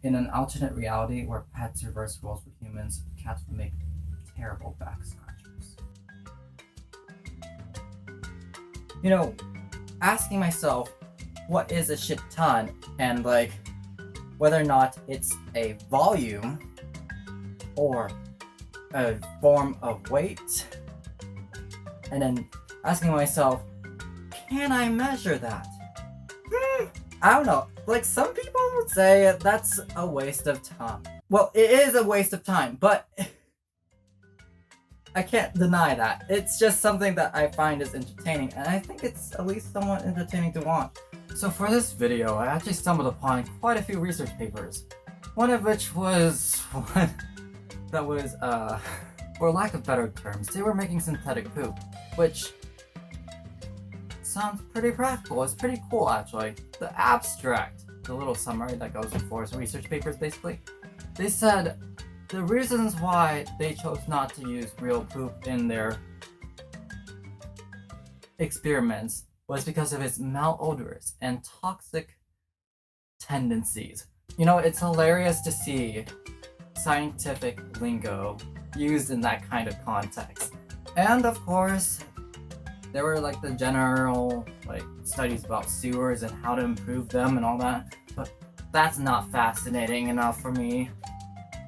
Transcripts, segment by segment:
in an alternate reality where pets reverse roles with humans, cats would make terrible back scratchers. You know, asking myself, what is a shit ton? And like, whether or not it's a volume or a form of weight. And then asking myself, can I measure that? I don't know. Like, some people would say that's a waste of time. Well, it is a waste of time, but I can't deny that. It's just something that I find is entertaining, and I think it's at least somewhat entertaining to watch. So for this video, I actually stumbled upon quite a few research papers. One of which was one that was, for lack of better terms, they were making synthetic poop, which sounds pretty practical. It's pretty cool, actually. The abstract, the little summary that goes before research papers, basically, they said the reasons why they chose not to use real poop in their experiments was because of its malodorous and toxic tendencies. You know, it's hilarious to see scientific lingo used in that kind of context. And of course, there were like the general like studies about sewers and how to improve them and all that, but that's not fascinating enough for me.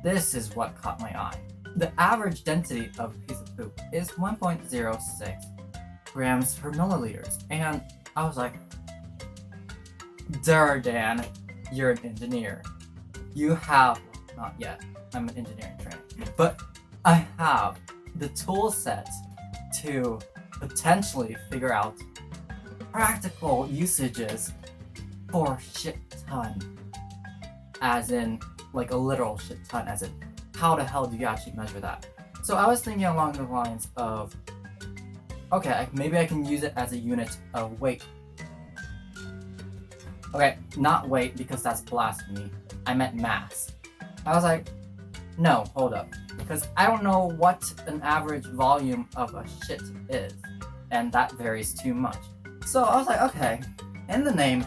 This is what caught my eye. The average density of a piece of poop is 1.06 grams per milliliters, and I was like, Dan, you're an engineer. You have, not yet, I'm an engineering training, but I have the tool set to potentially figure out practical usages for shit ton, as in like a literal shit ton, as in how the hell do you actually measure that? So I was thinking along the lines of, okay, maybe I can use it as a unit of weight. Okay, not weight, because that's blasphemy. I meant mass. I was like, no, hold up, because I don't know what an average volume of a shit is, and that varies too much. So I was like, okay, in the name,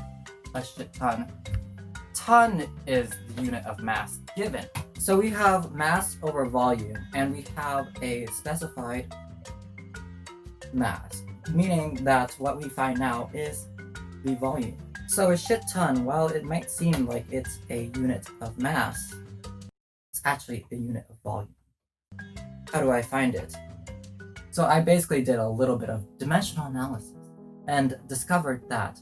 a shit ton, ton is the unit of mass given. So we have mass over volume, and we have a specified mass, meaning that what we find now is the volume. So a shit ton, while it might seem like it's a unit of mass, it's actually a unit of volume. How do I find it? So I basically did a little bit of dimensional analysis and discovered that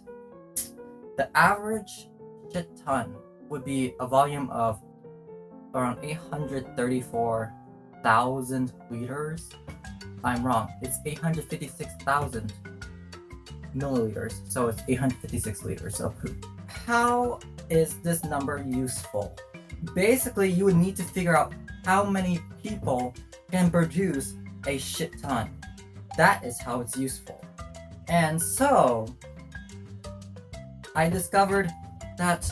the average shit ton would be a volume of around 834,000 liters. I'm wrong, it's 856,000 milliliters, so it's 856 liters of poop. How is this number useful? Basically, you would need to figure out how many people can produce a shit ton. That is how it's useful. And so, I discovered that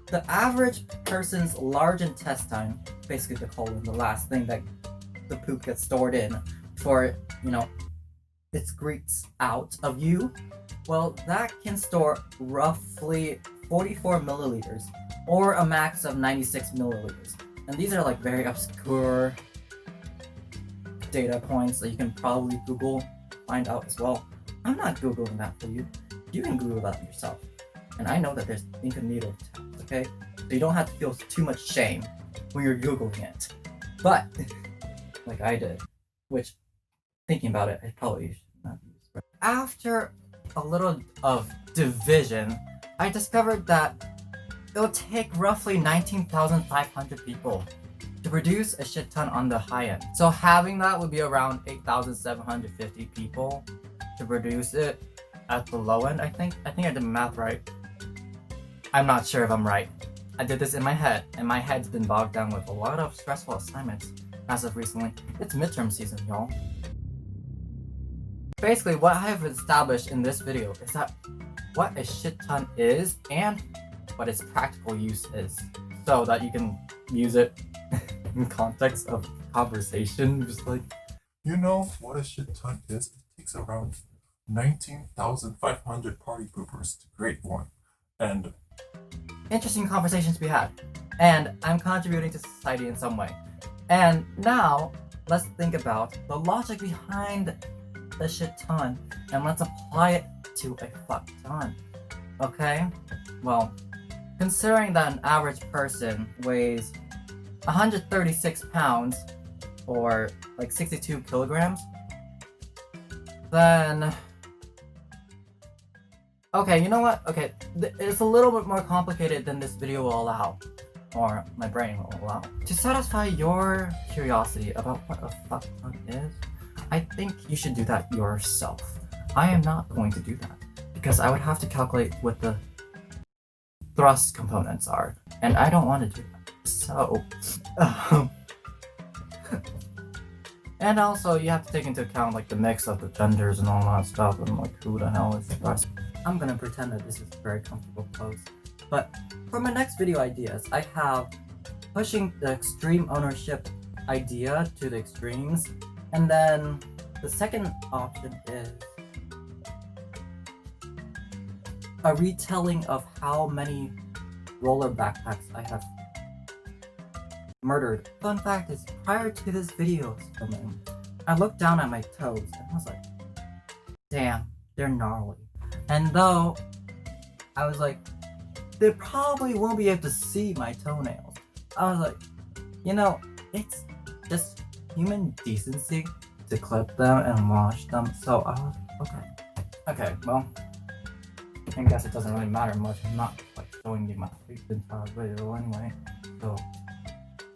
the average person's large intestine, basically the colon, the last thing that the poop gets stored in before, it excretes out of you, well, that can store roughly 44 milliliters, or a max of 96 milliliters. And these are like very obscure data points that you can probably Google, find out as well. I'm not Googling that for you. You can Google that yourself. And I know that there's incognito tabs, okay? So you don't have to feel too much shame when you're Googling it. But, like I did, which, thinking about it, I probably should not use. After a little of division, I discovered that it will take roughly 19,500 people to produce a shit ton on the high end. So having that would be around 8,750 people to produce it at the low end, I think. I think I did the math right. I'm not sure if I'm right. I did this in my head, and my head's been bogged down with a lot of stressful assignments as of recently. It's midterm season, y'all. Basically, what I have established in this video is that what a shit ton is and what its practical use is, so that you can use it in context of conversation, just like, you know what a shit ton is? It takes around 19,500 party poopers to create one. And interesting conversations to be had. and I'm contributing to society in some way. And now, let's think about the logic behind the shit ton, and let's apply it to a fuck ton. Okay? Well, considering that an average person weighs 136 pounds, or like 62 kilograms, then... Okay, you know what? Okay, it's a little bit more complicated than this video will allow, or my brain will allow. To satisfy your curiosity about what a fuck ton is, I think you should do that yourself. I am not going to do that, because I would have to calculate what the thrust components are, and I don't want to do that. So, and also you have to take into account like the mix of the genders and all that stuff, and like who the hell is thrust. I'm gonna pretend that this is a very comfortable pose. But for my next video ideas, I have pushing the extreme ownership idea to the extremes, and then the second option is a retelling of how many roller backpacks I have murdered. Fun fact is, prior to this video filming, I looked down at my toes and I was like, damn, they're gnarly. And though I was like, they probably won't be able to see my toenails, I was like, you know, it's just human decency to clip them and wash them. So I was okay, well, I guess it doesn't really matter much. I'm not like showing you my face entire video anyway, so